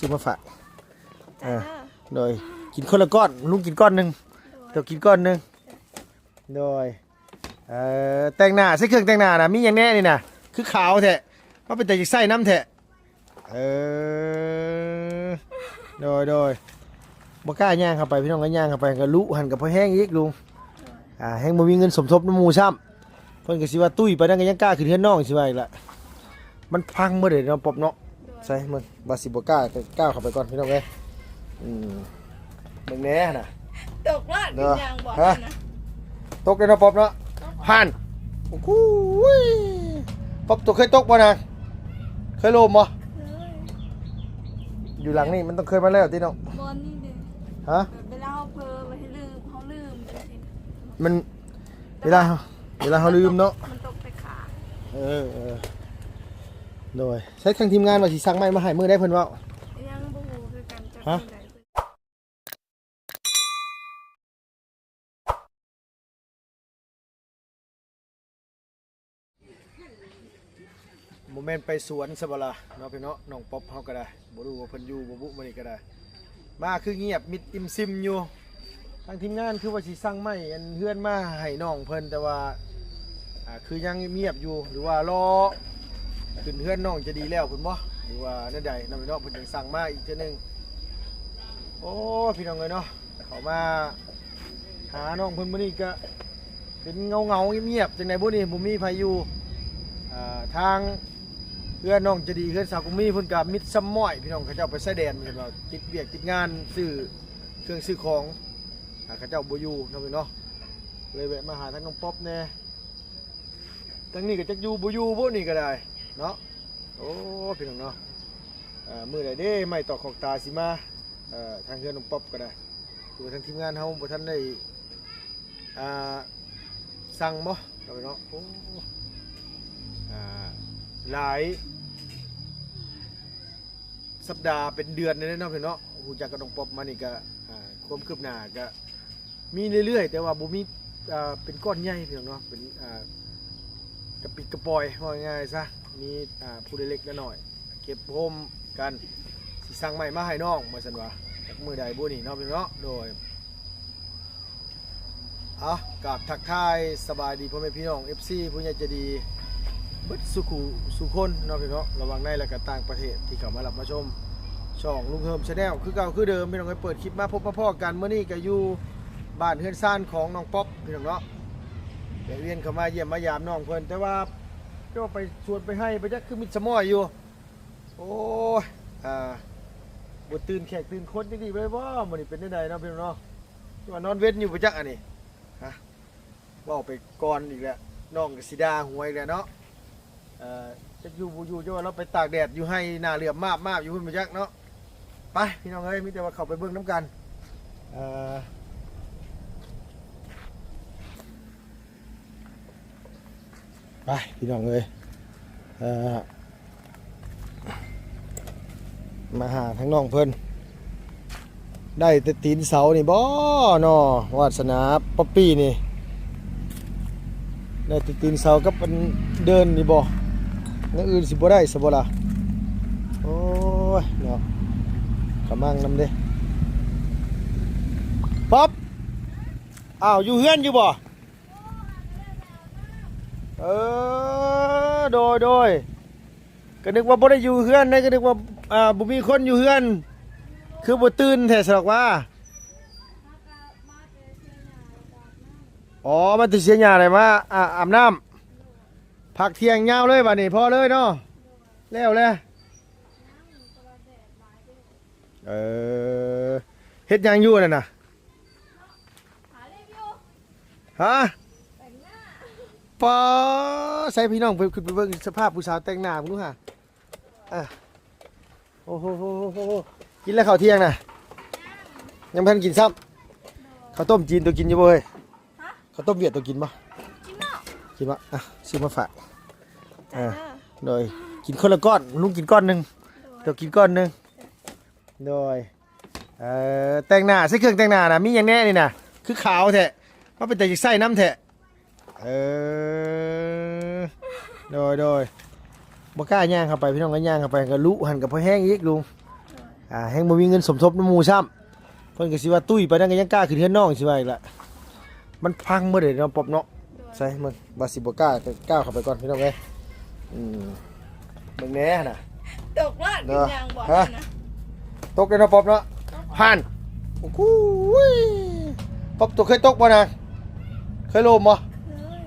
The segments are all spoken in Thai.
ซื้อมาฝากโดยกินคนละก้อนลุงกินก้อนหนึ่งเดี๋ยวกินก้อนหนึ่งโดยแต่งหน้าใช้เครื่องแต่งหน้านะมีอย่างแน่นี่นะคือขาวแท้ว่าเป็นแต่จะใส่น้ำแท้โดยบ่กล้าย่างเข้าไปพี่น้องก็ย่างเข้าไปก็ลุหันกับพอแห้งอีกลุงแห้งบ่มีเงินสมทบน้ำมูซ้ำเพิ่นก็สิว่าตุ้ยไปนั่นก็ยังกล้าขึ้นเฮือนน้องสิว่าอีกละมันพังเมื่อเดี๋ยวเราปบเนาะใช่มึงบาสิบ่กล้าก้าวเข้าไปก่อนพี่น้องเอ้ยมึงแน่น่ะตกว่ากินยางบอกนะตกเลยเนาะปบเนาะผ่านโอ้โหปบตกเคยตกบ่นะเคยลมบ่อยู่หลังนี่มันต้องเคยมาแล้วติน้องบอลนี่เด้ฮะเวลาเขาเพลไปให้ลืมเขาลืมมันเวลาเขาลืมเนาะมันตกไปขาโดยใช้ทางทีมงานว่าสิสั่งไม้มาให้มื้อได้เพิ่นเว้ายังบ่ฮู้คือกันจักฮะโมเมนต์ไปสวนซะบ่ล่ะเนาะพี่เนาะน้องป๊อปเฮาก็ได้บ่รู้ว่าเพิ่นอยู่บ่บุมื้อนี้ก็ได้มาคือเงียบมิดอิ่มซิมอยู่ทางทีมงานคือว่าสิสั่งไม้อันเฮือนมาให้น้องเพิ่นแต่ว่าคือยังเงียบอยู่หรือว่ารอขึ้นเฮือนน้องจะดีแล้วเพิ่นบ่หรือว่าแนวใดนำพี่น้องเพิ่นยังสั่งมาอีกเทื่อนึงโอ้พี่น้องเอ้ยเนาะเข้ามาหาน้องเพิ่นมื้อนี้ก็เป็นเงาๆเงียบๆจังได๋บ่นี่บ่มีไผอยู่ทางเพื่อนน้องจะดีเพื่อนสาวกุมีเพื่อนกับมิตรซัมม้อยพี่น้องเขาเจ้าไปใส่แดนเหมือนเราติดเบียกติดงานซื้อเครื่องซื้อของเขาเจ้าบ่อยู่น้องเนาะเลยแวะมาหาทางน้องป๊อปแน่ทางนี้ก็จะอยู่บ่อยู่บ่นี่ก็ได้เนาะโอ้พี่น้องเนาะมื้อใดเด้ไม่ต่อของตาสิมาทางเพื่อนน้องป๊อปก็ได้คือทางทีมงานเฮาบ่ทันได้สั่งบ่น้องเนาะโอ้หลายสัปดาห์เป็นเดือนเลยเนาะพี่เนาะหูจักกระดองป๊อปมานี่ก็ความคืบหน้าก็มีเรื่อยๆแต่ว่าบ่มีเป็นก้อนใหญ่พี่น้องเนาะเป็นกระปิดกระปอยว่าง่ายซะมีผู้เล็กๆน้อยเก็บโฮมกันสิสั่งใหม่มาให้น้องมาซั่นว่าจากมื้อใดบ่นี่เนาะพี่เนาะโดยกับทักทายสบายดีพ่อแม่พี่น้อง FC ผู้ใหญ่ใจดีบึดสุคนเนาะพี่เนาะระวังในและก็ต่างประเทศที่เข้ามารับมาชมช่องลุงเฮิมชาแนลคือเก่าคือเดิมพี่น้องไปเปิดคลิปมาพบมาพ่อกันเมื่อนี้ก็อยู่บ้านเฮือนซ่านของน้องป๊อปพี่น้องเนาะเดี๋ยวเวียนเข้ามาเยี่ยมมายามน้องเพิ่นแต่ว่าก็ไปชวนไปให้ไปจักคือมิดสมอยอยู่โอ้ยบ่ตื่นแขกตื่นคนจังดีเลยบ่มื้อนี้เป็นจังไดเนาะพี่น้องเนาะว่านอนเว้นอยู่ไปจักอันนี้ฮะเว้าไปก่อนอีกแล้วน้องก็สิด่าหวยแล้วเนาะจะอยู่บูอยู่จะว่าเราไปตากแดดอยู่ให้หน้าเหลี่ยมมากอยู่พุ่นมาจักเนาะไปพี่น้องเอ้ยมิแต่ว่าเข้าไปเบิ่งน้ำกันไปพี่น้องเอ้ยมาหาทั้งน้องเพิ่นได้แต่ตีนเสานี่บ่เนาะวาสนาป๊อปปี้นี่ได้แต่ตีนเสากับมันเดินนี่บ่นั่นอื่นสิบ่ได้สบ่ล่ะโอ้ยเนาะกำลังนำเด้ป๊อปอยู่เฮือนอยู่บ่โดยก็นึกว่าบ่ได้อยู่เฮือนได้ก็นึกว่าบ่มีคนอยู่เฮือนคือบ่ตื่นแท้ซะหรอกว่ามันสิเสียหญ้าได้มาอาบน้ำผักเที่ยงยาวเลยบัดนี้พอเลยเนาะแล้วแหละเฮ็ดยังอยู่นั่นน่ะฮะปอใส่พี่น้องไปเบิ่งสภาพผู้สาวแต่งหน้ามึงดูฮะโอ้โหกินแล้วข้าวเที่ยงน่ะยังไม่ทันกินซ้ำข้าวต้มจีนตัวกินอยู่บ่เฮ้ยข้าวต้มเวียดตัวกินบ่กินบ่ซื้อมาฝากโดยกินคนละก้อนลุงกินก้อนหนึ่งเดี๋ยวกินก้อนหนึ่งโดยแต่งหน้าใช้เครื่องแต่งหน้านะมีอย่างแน่นี่นะคือขาวแท้ว่าเป็นแต่จะใส่น้ำแท้โดยบ่กล้าย่างเข้าไปพี่น้องก็ย่างเข้าไปก็ลุหันกับพอแห้งอีกลุง แฮงบ่มีเงินสมทบน้ำหมู่ซ้ำเพิ่นก็สิว่าตุ้ยไปนั่นก็ยังกล้าขึ้นเฮือนน้องสิว่าอีกละมันพังเมื่อเด้เนาะปอบเนาะใส่มันบ่สิบ่กล้าก็ก้าวเข้าไปก่อนพี่น้องเอ้ยเบิ่งแหน่น่ะ ตกรอดเป็นยังบ่ได้นะ ตกเลยเนาะปอบเนาะผ่านโอ้โหปอบตกเคยตกบ่นะเคยโลมบ่ เลย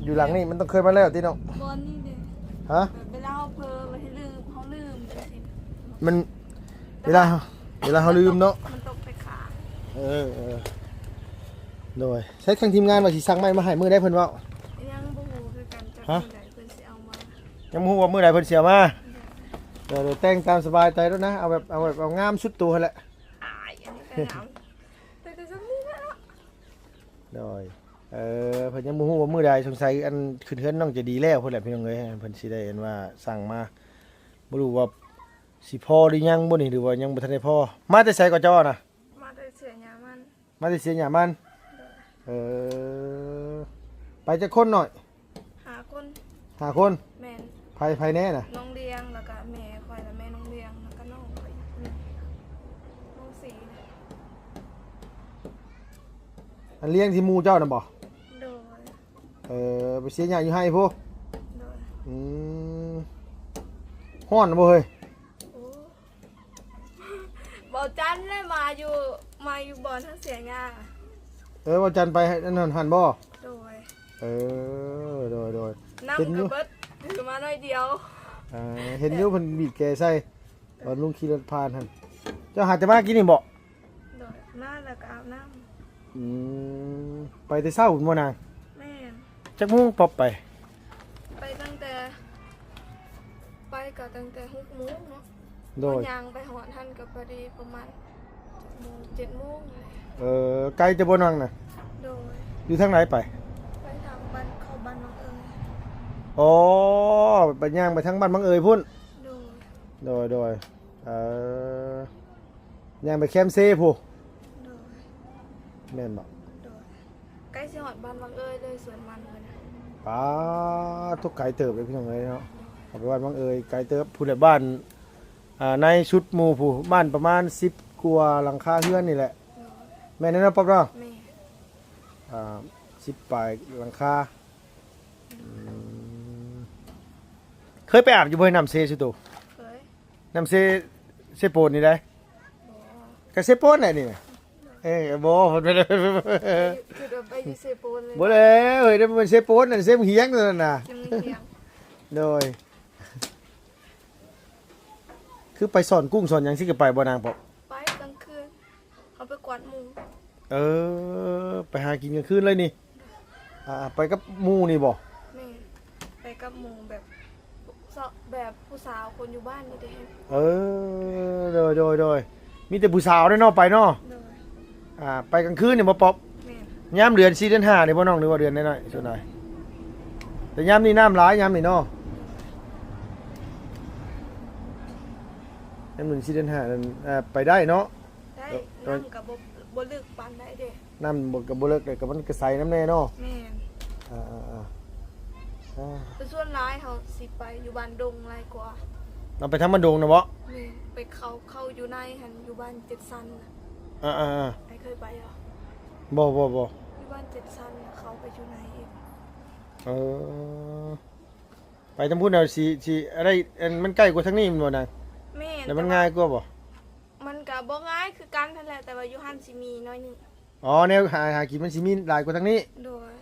อยู่หลังนี่มันต้องเคยมาแล้วติเนาะ บอลนี่เด้ ฮะ เวลาเขาเพลไปให้ลืมเขาลืมจังซี่ มันเวลาเขาลืมเนาะ มันตกไปขา เออโดยใช้ทางทีมงานว่าสิสั่งไม้มาให้มื้อได้เพิ่นเว้า ยังบ่ฮู้คือกันจัก ฮะ มื้อใดเพิ่นสิเอามา ยังบ่ฮู้ว่ามื้อใดเพิ่นสิเอามาเดี๋ยวแต่งตามสบายใจแล้วนะเอาแบบเอางามสุดตัวหั่นแหละ อายอันนี้ก็งามแต่ซัมนี้นะ โดยเพิ่นยังบ่ฮู้ว่ามื้อใดสงสัยอันขึ้นเฮือนน้องจะดีแล้วเพิ่นแหละพี่น้องเอ้ยเพิ่นสิได้เห็นว่าสั่งมาบ่รู้ว่าสิพอหรือยังบ่นี่หรือว่ายังบ่ทันได้พอมาแต่ไสก็จ้อน่ะ มาได้เสียหยามัน มาแต่เสียหยามันไปจักคนหน่อย หาคน 5คน แม่น ไผแน่น่ะ น้องเลี้ยงแล้วก็แม่คอยแล้วแม่น้องเลี้ยงแล้วก็น้องคอยน้องสีเนี่ย อันเลี้ยงที่หมู่เจ้าน่ะบ่ โดย ไปเสียหยาอยู่ให้พุ โดย ฮ้อนบ่เฮ้ย โอ้บอกจันเลยมาอยู่บอลทั้งเสียงา ว่าจันไปนั่นหันบ่ โดย โดย น้ำ เห็นอยู่ กับเบิดถือมาหน่อยเดียว เห็นอยู่เพิ่นบีบแกใส่ตอนลุงขี่รถผ่านหั่นเจ้าหาแต่มากินนี่บ่ โดยมาแล้วก็อาบน้ ไปแต่เช้าพุ่นบ่นาง ำแม่น จักโมงปอบไป ไปตั้งแต่ตั้งแต่6 โมงเนาะ โดย ยางไปหอท่านกับพอดีประมาณ7 โมงเลย ไกลจะบ่นางน่ะ โดย อยู่ทางไหนไป ไปทางบ้านเข้าบ้านน้องเอิญ อ๋อไปย่างไปทางบ้านบางเอ๋ยพุ่น โดย โดยย่างไปแคมป์เซ่ผู้ โดย แม่นบ่ โดยใกล้สิหอดบ้านบางเอ้ยเลยสวนมันเลยนะ ป้าทุกไกลเติบเลยพี่น้องเอ้ยเนาะเอาไปบ้านบางเอ๋ยไกลเติบผู้ใดบ้านในชุดหมู่ผู้บ้านประมาณ10กว่าหลังคาเฮือนนี่แหละ โดย แม่นเนาะป๊อบเนาะ แม่ 10ปลายหลังคาเคยไปอาบอยู่บ่น้ำเซสุโต เคย น้ำเซโปนนี่ได้ บ ก็เซโปนน่ะนี่บ่เพิ่นบ่ได้ คือเราไปอยู่เซโปนเลย บ่แล้วเฮ้ยนั่นมันเซโปนนั่นเซมเฮียงนั่นน่ะ จะมีเสียง โดยคือไปสอนกุ้งสอนหยังสิก็ไปบ่นางปอก ไปกลางคืนเขาไปกวาดหมู ไปหากินกลางคืนเลยนี่ไปกับหมู่นี่บ่ แม่ไปกับหมูแบบผู้สาวคนอยู่บ้านนี่เด้ โดยมีแต่ผู้สาวเด้อเนาะไปเนาะ โดย ไปกลางคืนนี่บ่ปอบ แม่ ยามเดือน4เดือน5นี่บ่น้องหรือว่าเดือนน้อยๆส่วนใดแต่ยามนี้น้ำหลายยามนี่เนาะยาม4เดือน5นั่นไปได้เนาะ ได้นั่งกับบลึกปันได้เด้ น้ำบ่ก็บ่เลิกเลยก็มันก็ใสน้ำแน่เนาะ แม่ ไปส่วนร้ายเขาสิไปอยู่บ้านดงไรกว่า เราไปทำมันดงนะบ่ แม่ไปเข้าอยู่ในหันอยู่บ้านเจ็ดซันน่ะ ไอ้เคยไปเหรอ บ่ อยู่บ้านเจ็ดซันน่ะเขาไปอยู่ในอีก ไปทำพูดเอาสิอะไรมันใกล้กว่าทางนี้มันบ่นาง แม่ แล้วมันง่ายกว่าบ่ มันก็บ่ง่ายคือกันนั่นแหละแต่ว่าอยู่หันสิมีน้อยหนึง แนวหากินมันสิมีหลายกว่าทางนี้ โดย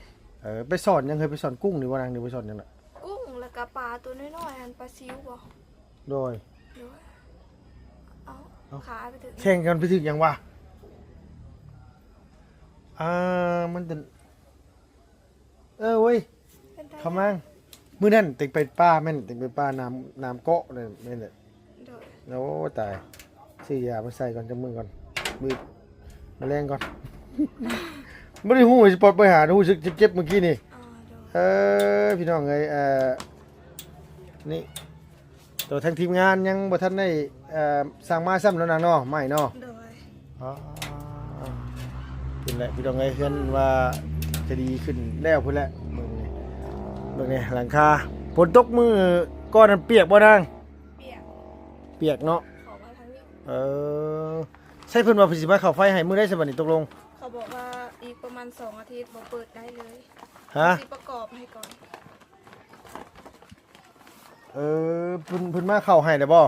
ไปสอนยังเคยไปสอนกุ้งนี่บ่นางหรือไปสอนยังล่ะ กุ้งแล้วก็ปลาตัวน้อยๆหันปลาซิวบ่ โดย โดยเอาขาไปถึง แข่งกันไปถึงยังวะมันจะเว้ย เป็นไง คำมั่งมื้อนั้นติงไปป้าแม่นติงไปป้าน้ำเกาะนั่นแม่นแหละ โดย โอ้ตายซื้อยามาใส่ก่อนจังมือก่อนมือมาแรงก่อน ไม่ได้หูสปอร์ตไปหาหูสึกเจ็บเมื่อกี้นี่ โดย พี่น้องเอ้ยนี่ตัวทางทีมงานยังบ่ทันได้สั่งมาซ้ำแล้วนางเนาะไม่เนาะ โดย เป็นแหละพี่น้องเอ้ยเห็นว่าจะดีขึ้นแล้วพุ่นแหละเบิ่งนี่หลังคาฝนตกมือก้อนนั้นเปียกบ่นาง เปียก เปียกเนาะ ขอมาท เออใช่เพิ่นว่าเพิ่นสิมาเข้าไฟให้มื้อได้ซะบัดนี้ตกลง เขาบอกว่าอีกประมาณ2 อาทิตย์บ่เปิดได้เลย ฮะ สิประกอบให้ก่อน เพิ่นมาเข้าให้แล้วบ่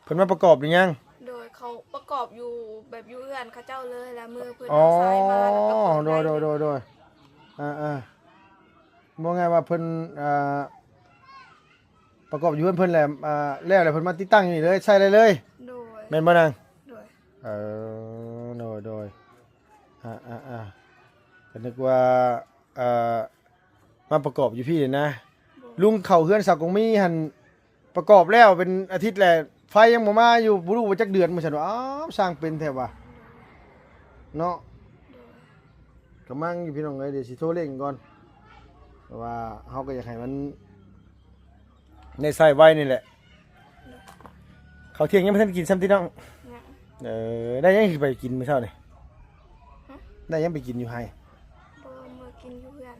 เพิ่นมาประกอบหรือยัง โดยเขาประกอบอยู่แบบอยู่เอื้อนเขาเจ้าเลยแล้วมือเพิ่น อ๋อ เอาสายมาแล้วก็เปิ โด ได้ ยบ่ไงว่าเพิ่นประกอบอยู่เพิ่นแหละแล้วเพิ่นมาติดตั้งอยู่นี่เลยใช้ได้เลย โดย แม่นบ่นาง โดย โดยก็นึกว่ามาประกอบอยู่พี่เลยนะ ลุงเข้าเฮือนสาวกงมีหั่นประกอบแล้วเป็นอาทิตย์แล้วไฟยังบ่มาอยู่บ่รู้ว่าจักเดือนมื้อซั่นว่าอ้าวสร้างเป็นแท้ว่ะเนาะ กำลังอยู่พี่น้องเอ้ยเดี๋ยวสิโทรเร่งก่อนเพราะว่าเฮาก็อยากให้มันในใส่ไว้นี่แหละข้าวเที่ยงยังบ่ทันกินซ้ำติน้อง เนี่ย ได้ยังสิไปกินมื้อเช้านี่ ฮะ ได้ยังไปกินอยู่ไห้ มือกินอยู่เพื่อน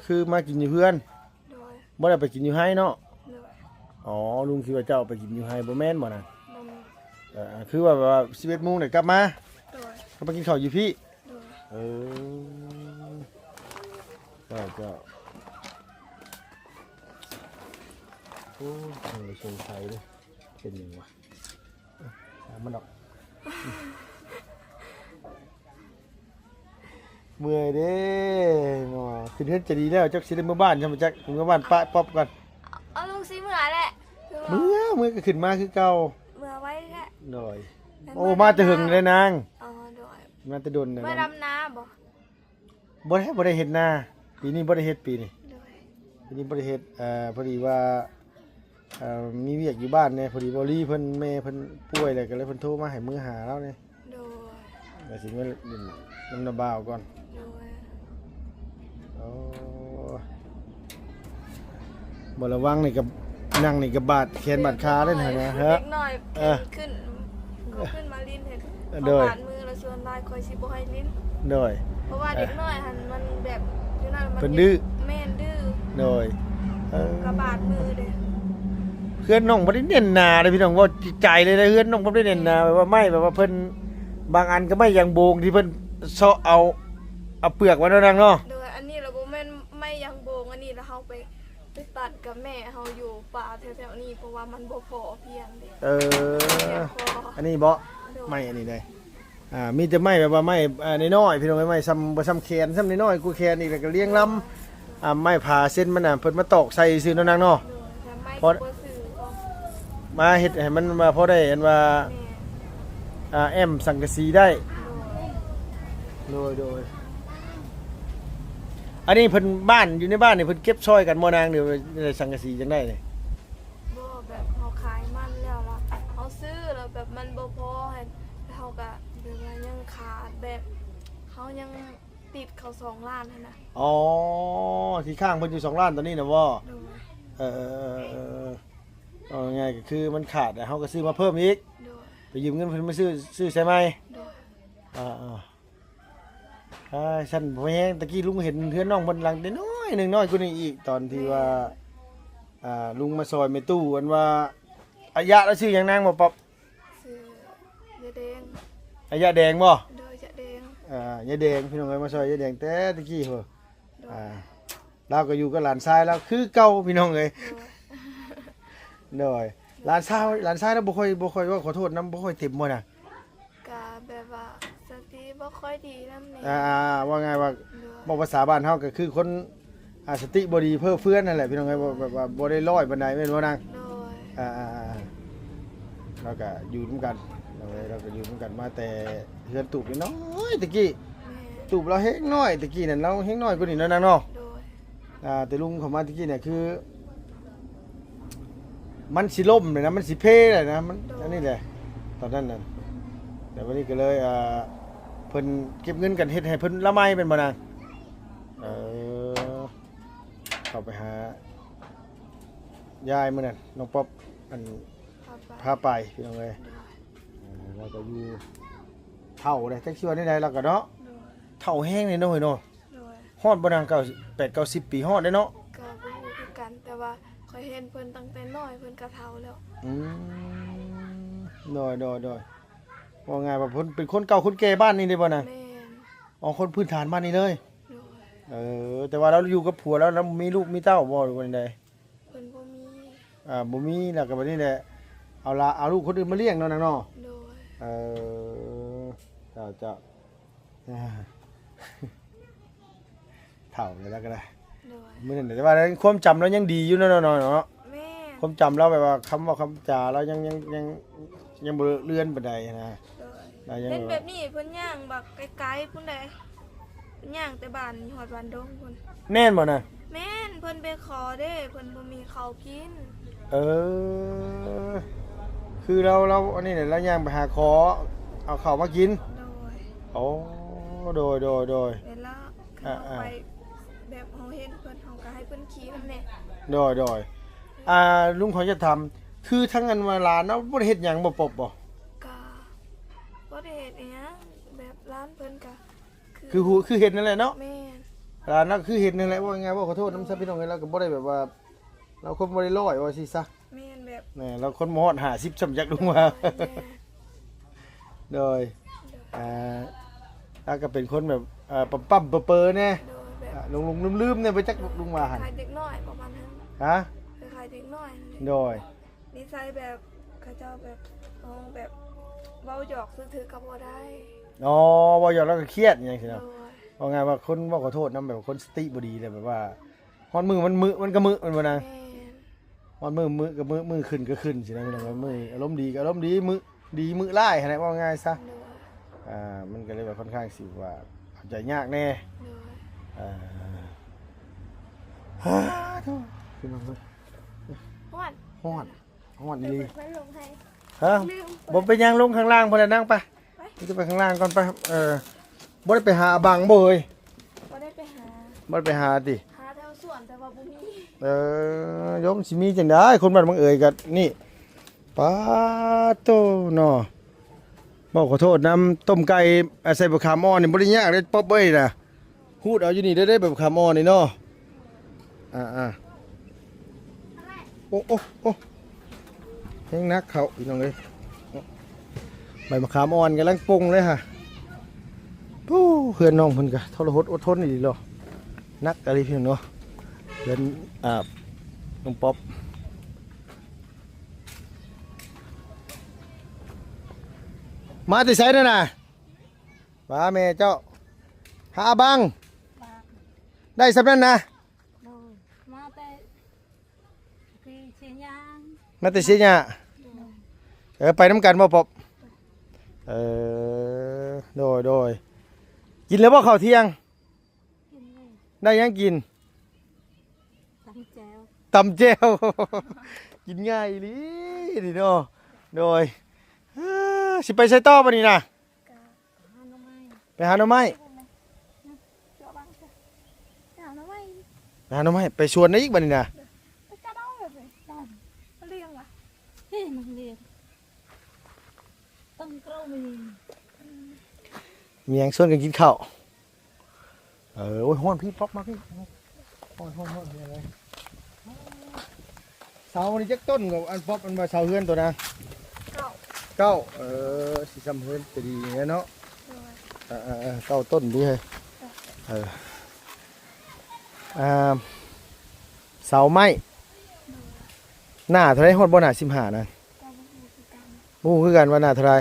คือมากินอยู่เพื่อน โดย บ่ได้ไปกินอยู่ไห้เนาะ โดย อ๋อลุงคิดว่าเจ้าไปกินอยู่ไห้บ่แม่นบ่น่ะ บ่มี คือว่าแบบว่า11:00 นได้กลับมา โดย ก็ไปกินข้าวอยู่พี่ โดย ก็โอ้ยสงสัยเลยเป็นยังวะมันดอกเมื่อยเด้เนาะขึ้นเฮือนจะดีแล้วจักสิได้มื้อบ้านใช่มั้ยจักมื้อบ้านปะป๊อบกัน เอาลุงสิเมื่อแหละคือว่า มื้อก็ขึ้นมาคือเก่า เมื่อไว้แหละ หน่อยโอ้มาแต่หึงเลยนาง อ๋อโดย มาแต่ดนน่ะ เมื่อดำนาบ่ บ่ได้เฮ็ดนาปีนี้บ่ได้เฮ็ดปีนี้ โดย ปีนี้บ่ได้เฮ็ดพอดีว่ามีเวียกอยู่บ้านเนี่ยพอดีบอลี่เพิ่นแม่เพิ่นป่วยแล้วก็เลยเพิ่นโทรมาให้มื้อหาแล้วเนี่ย โดย ก็สิมาเล่นน้ำนาบ่าวก่อน โดย โอ้บ่ระวังนี่กับนั่งนี่กับบาดแขนบาดขาเล่นหั่นนะฮะ เด็กน้อย เออ ขึ้นเขาขึ้นมาลิ้นเห็น โดย เขาบาดมือแล้วส่วนลายคอยสิบ่ให้ลิ้น โดย เพราะว่าเด็กน้อยหันมันแบบอยู่นั่นมัน เพิ่นดื้อ แม่นดื้อ โดยเออก ระบาดมือเด้ เพื่อนน้องบ่ได้เน้นหนาเด้อพี่น้องว่าจิตใจเลยนะเพื่อนน้องบ่ได้เน้นหนาแบบว่าไม่แบบว่าเพิ่นบางอันก็ไม่อย่างโบงที่เพิ่นเซาะเอาเปลือกไว้เนาะนางเนาะ โดยอันนี้เราบ่แม่นไม่ยังโบงอันนี้แล้วเฮาไปตัดกับแม่เฮาอยู่ป่าแถวๆนี้เพราะว่ามันบ่พอเพียงเด้ เพียงพอ อันนี้บ่ โดย ไม่อันนี้ได้มีแต่ไม้แบบว่าไม้น้อยๆพี่น้องไม้ซ้ำบ่ซ้ำแขนซ้ำน้อยๆกูแขนอีกแล้วก็เลี้ยงลำไม้ผ่าเส้นมันน่ะเพิ่นมาตอกใส่ซื่อเนาะนางเนาะ โดยแต่ไม่ พอ บ่ซื้อก็ มาเฮ็ดให้มันมาพอได้อันว่า แม่ แอมสังกะสีได้ โดย โดยอันนี้เพิ่นบ้านอยู่ในบ้านนี่เพิ่นเก็บซอยกันบ่นางเดี๋ยวสังกะสีจังได้นี่ บ่แบบเฮาขายมันแล้วล่ะเฮาซื้อแล้วแบบมันบ่พอให้เฮาก็แบบว่ายังขาดแบบเฮายังติดเขา2 ล้านหั่นน่ะ อ๋อที่ข้างเพิ่นอยู่2ล้านตอนนี้น่ะบ่ โดย เอาง่ายๆก็คือมันขาดแล้วเฮาก็ซื้อมาเพิ่มอีก โดย ไปยืมเงินเพิ่นมาซื้อใช่ไหม โดย ฉันบ่แฮงตะกี้ลุงเห็นเฮือนน้องเพิ่นหลังน้อยหนึงน้อยกว่านี้อีกตอนที่ว่าลุงมาซอยแม่ตู้อันว่าอายะแล้วชื่อหยังนางบ่ป๊อบ ซื้อยาแดง อายะแดงบ่ โดยยาแดง ยายแดงพี่น้องเอ้ยมาซอยยายแดงแต่ตะกี้เหรอ โดย เราก็อยู่กับหลานชายแล้วคือเก่าพี่น้องเอ้ย โดย โดยหลานชายแล้วบ่ค่อยว่าขอโทษนำบ่ค่อยเต็มบ่น่ะ กะแบบว่าสติบ่ค่อยดีนำแหน่ ว่าไงว่า โดย บอกภาษาบ้านเฮาก็คือคนสติบ่ดีเพ้อเฟื้อนนั่นแหละพี่น้องเอ้ยบ่แบบว่าบ่ได้ร้อยปานใดแม่นบ่นาง โดย เราก็อยู่ร่วมกันเราก็อยู่ร่วมกันมาแต่เฮือนตูบน้อยตะกี้ แม่ ตูบเราเฮงน้อยตะกี้นั่นเราเฮงน้อยกว่านี้เนาะนางเนาะ โดย แต่ลุงเขามาตะกี้เนี่ยคือ มันสิล่มเลยนะมันสิเพเลยนะมันอันนี้แหละตอนนั้นน่ะแต่วันนี้ก็เลยเพิ่นเก็บเงินกันเฮ็ดให้เพิ่นละไมเป็นบ่นางเข้าไปหายายมื้อนั้นน้องป๊อบอัน พาไป พาไปพี่น้องเอ้ยเราก็อยู่เท่าเลยจักสิว่าได้ๆเราก็เนาะ โดย เท่าแห้งนี่เนาะเฮ้ยเนาะ โดย ฮอดบ่นาง9 8 90 ปีฮอดได้เนาะ ก็บ่รู้คือกันแต่ว่า ข่อยเห็นเพิ่นตั้งแต่น้อยเพิ่นก็เฒ่าแล้ว อืมโดยว่าไงว่าเพิ่นเป็นคนเก่าคนแก่บ้านนี่ได้บ่น่ะ แม่น อ๋อคนพื้นฐานบ้านนี้เลย โดย แต่ว่าเราอยู่กับผัวแล้วมีลูกมีเต้าบ่หรือว่าจังได เพิ่นบ่มี บ่มีแล้วก็บัดนี้แหละเอาลูกคนอื่นมาเลี้ยงเนาะนางเนาะ โดย เออเจ้าอ่า เฒ่าเลยแล้วก็ได้ โดย มื้อนั้นแต่ว่าความจำเรายังดีอยู่เนาะเนาะ แม่น ความจำเราแบบว่าคำว่าคำจาเรายังบ่เลือนปานใดนะ โดยเป็นแบบนี้เพิ่นย่างบักไกลๆพุ่นใดเพิ่นย่างแต่บ้านฮอดบ้านดงพุ่น แม่นบ่น่ะ แม่นเพิ่นไปขอเด้เพิ่นบ่มีข้าวกิน เออคือเราอันนี้เนี่ยเราย่างไปหาขอเอาข้าวมากิน โดย โอ้โดย เวลา อ่า เขาไปแบบเฮาเห็นเพิ่นเฮาก็ให้เพิ่นขี่นำแน่ โดยลุงขอจะทำคือทั้งอันเวลาเนาะบ่ได้เฮ็ดหยังบ่ปบบ่ ก็บ่ได้เฮ็ดอิหยังแบบร้านเพิ่นก็ คือเฮ็ดนั่นแหละเนาะ แม่น ร้านนั้นคือเฮ็ดนั่นแหละว่าไงว่าขอโทษน้ำซับพี่น้องเอ้ยเราก็บ่ได้แบบว่า เราคนบ่ได้ร้อยว่าสิซะ แม่นแบบ แหน่เราคนบ่ฮอด50สำจักลุงว่า แม่น โดยแล้วก็เป็นคนแบบปั๊มๆเปอๆแน่ โดยแบบ ลงลืมๆเนี่ยไปจักลุงว่าหั่น ขายเด็กน้อยประมาณนั้น ฮะ ขายเด็กน้อยนั่นแหละ โดย นิสัยแบบเขาเจ้าแบบเอาแบบเว้าหยอกซื่อๆก็บ่ได้ อ๋อว่าอยู่แล้วก็เครียดอย่างซี่ โด เนาะ ย ว่าไงว่าคนว่าขอโทษนำแบบคนสติบ่ดีเลยแบบว่าฮอดมือมันก็มือมันบ่นะ แม่น ฮอดมือก็มือขึ้นก็ขึ้นสินะพี่น้องว่ามืออารมณ์ดีก็อารมณ์ดีมือร้ายหั่นแหละว่าง่ายซะ โดย มันก็เลยแบบค่อนข้างสิว่าเข้าใจยากแน่ โดย อ่าฮ่าโธ่พี่น้องเอ้ย ฮอด ฮอดดี เพิ่นลงให้ ฮะ ลืม บ่ไปย่างลงข้างล่างพุ่นน่ะนั่งไปจะไปข้างล่างก่อนไปบ่ได้ไปหาบังบ่เอ้ย บ่ได้ไปหา บ่ได้ไปหาติ หาแถวสวนแต่ว่าบ่มี ยมสิมีจังได้คนบ้านบังเอ่ยกันนี่ป้าโตเนาะบอกขอโทษน้ำต้มไก่ใส่บะขามอ่อนนี่บ่ได้ยากเด้ป๊อบเอ้ยน่ะพูดเอาอยู่นี่ได้แบบขามอ่อนนี่เนาะโอ้แห้งนักเขาพี่น้องเอ้ยใบมะขามอ่อนกำลังปรุงเลยค่ะปู้เพื่อนน้องเพิ่นก็ทรหดอดทนอีหลีเนาะนักอะไรพี่น้องเนาะเพื่อนน้องป๊อบมาติไสนั่นน่ะมาแม่เจ้าหาบังได้สำนั้นนะ โดยมาแต่ที่เชียงยาง มาติสิเนี่ยไปน้ำกันบ่ป๊อบโดยกินแล้วบ่ข้าวเที่ยง กินเลย ได้ยังกิน ตำแจว ตำแจ่ว กินง่ายอีหลีนี่เนาะโดยสิไปใช้ต่อปะนี่นะ หาหน่อไม้ ไปหาหน่อไม้ เชื่อบ้างจ้ะหาหน่อไม้ ไปหาหน่อไม้ไปชวนได้อีกบัดนี้นะ ไปกระเด้าแบบนี้ ต้ม มาเลี้ยงว่ะ เฮ้ยนักเรียนต้มกระมี มีหยังชวนกันกินข้าวโอ้ยฮ้อนพี่ป๊อปมาพี่ฮ้อนมีอะไรเสานี่จักต้นกับอันป๊อปมันมาเสาเฮือนตัวนะ เก่า สิซ้ำเฮือนจะดีเนี่ยเนาะ โดย เก้าต้นดีเลยเสาไม้หน้าเท่าไรฮอดบ่หน้า15นะ ก็บ่มีคือกัน หมู่คือกันว่าหน้าเท่าไร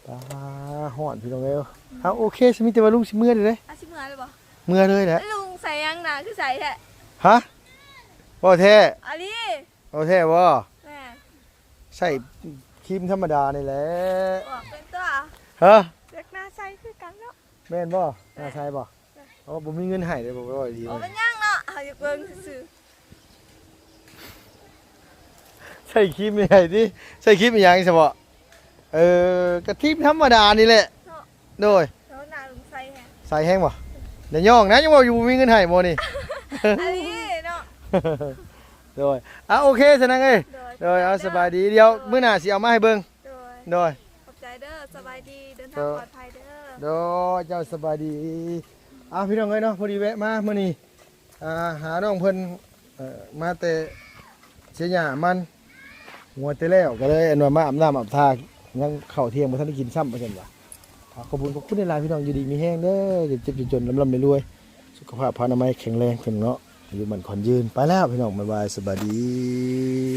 ปลาฮอดพี่น้องเอ้ยเอาโอเคสิมีแต่ว่าลุงสิเมื่อเด้อ อาชิเมื่อเลยบ่ เมื่อเลยแหละ ลุงใส่ยังหนาคือใส่แท้ ฮะบ่แท้ อันนี้ บ่แท้บ่ แม่ ใส่ครีมธรรมดานี่แหละ บอกเป็นตัว ฮะ เด็กหน้าใส่คือกันเนาะ แม่นบ่หน้าใช่บ่อ๋อบ่มีเงินให้เด้อบ่ว่าดี โอ้ มัน เป็นยังเนาะเอาอย่าเบิ่งซื่อ ใส่ครีมยังไงดิใส่ครีมอีหยังซะบ่กระทิมธรรมดานี่แหละ ๆเนาะ โดย แล้วหน้าลุงใส่แฮะ ใส่แห้งบ่เดี๋ยวย่องนะยังบ่อยู่มีเงินให้บ่นี่ อันนี้เนาะ โดยโอเคซะนังเอ้ยโดยเอาสบายดีเดี๋ยวมื้อหน้าสิเอามาให้เบิ่ง โดย โดย ขอบใจเด้อสบายดีเดินทางปลอดภัยเด้อ โดยเจ้าสบายดีพี่น้องเอ้ยเนาะพอดีแวะมามื้อนี้หาน้องเพิ่น มาแต่เสียหญ้ามันหัวแต่แล้วก็เลยอันว่ามาอาบน้ำอาบท่ายังข้าวเที่ยงบ่ทันได้กินซ้ำว่าซั่นว่าขอบคุณหลายๆพี่น้องอยู่ดีมีแห้งเด้อเจ็บจนลำๆรวยๆสุขภาพพลานามัยแข็งแรงเพิ่นเนาะอายุมันขอนยืนไปแล้วพี่น้องบ๊ายบายสวัสดี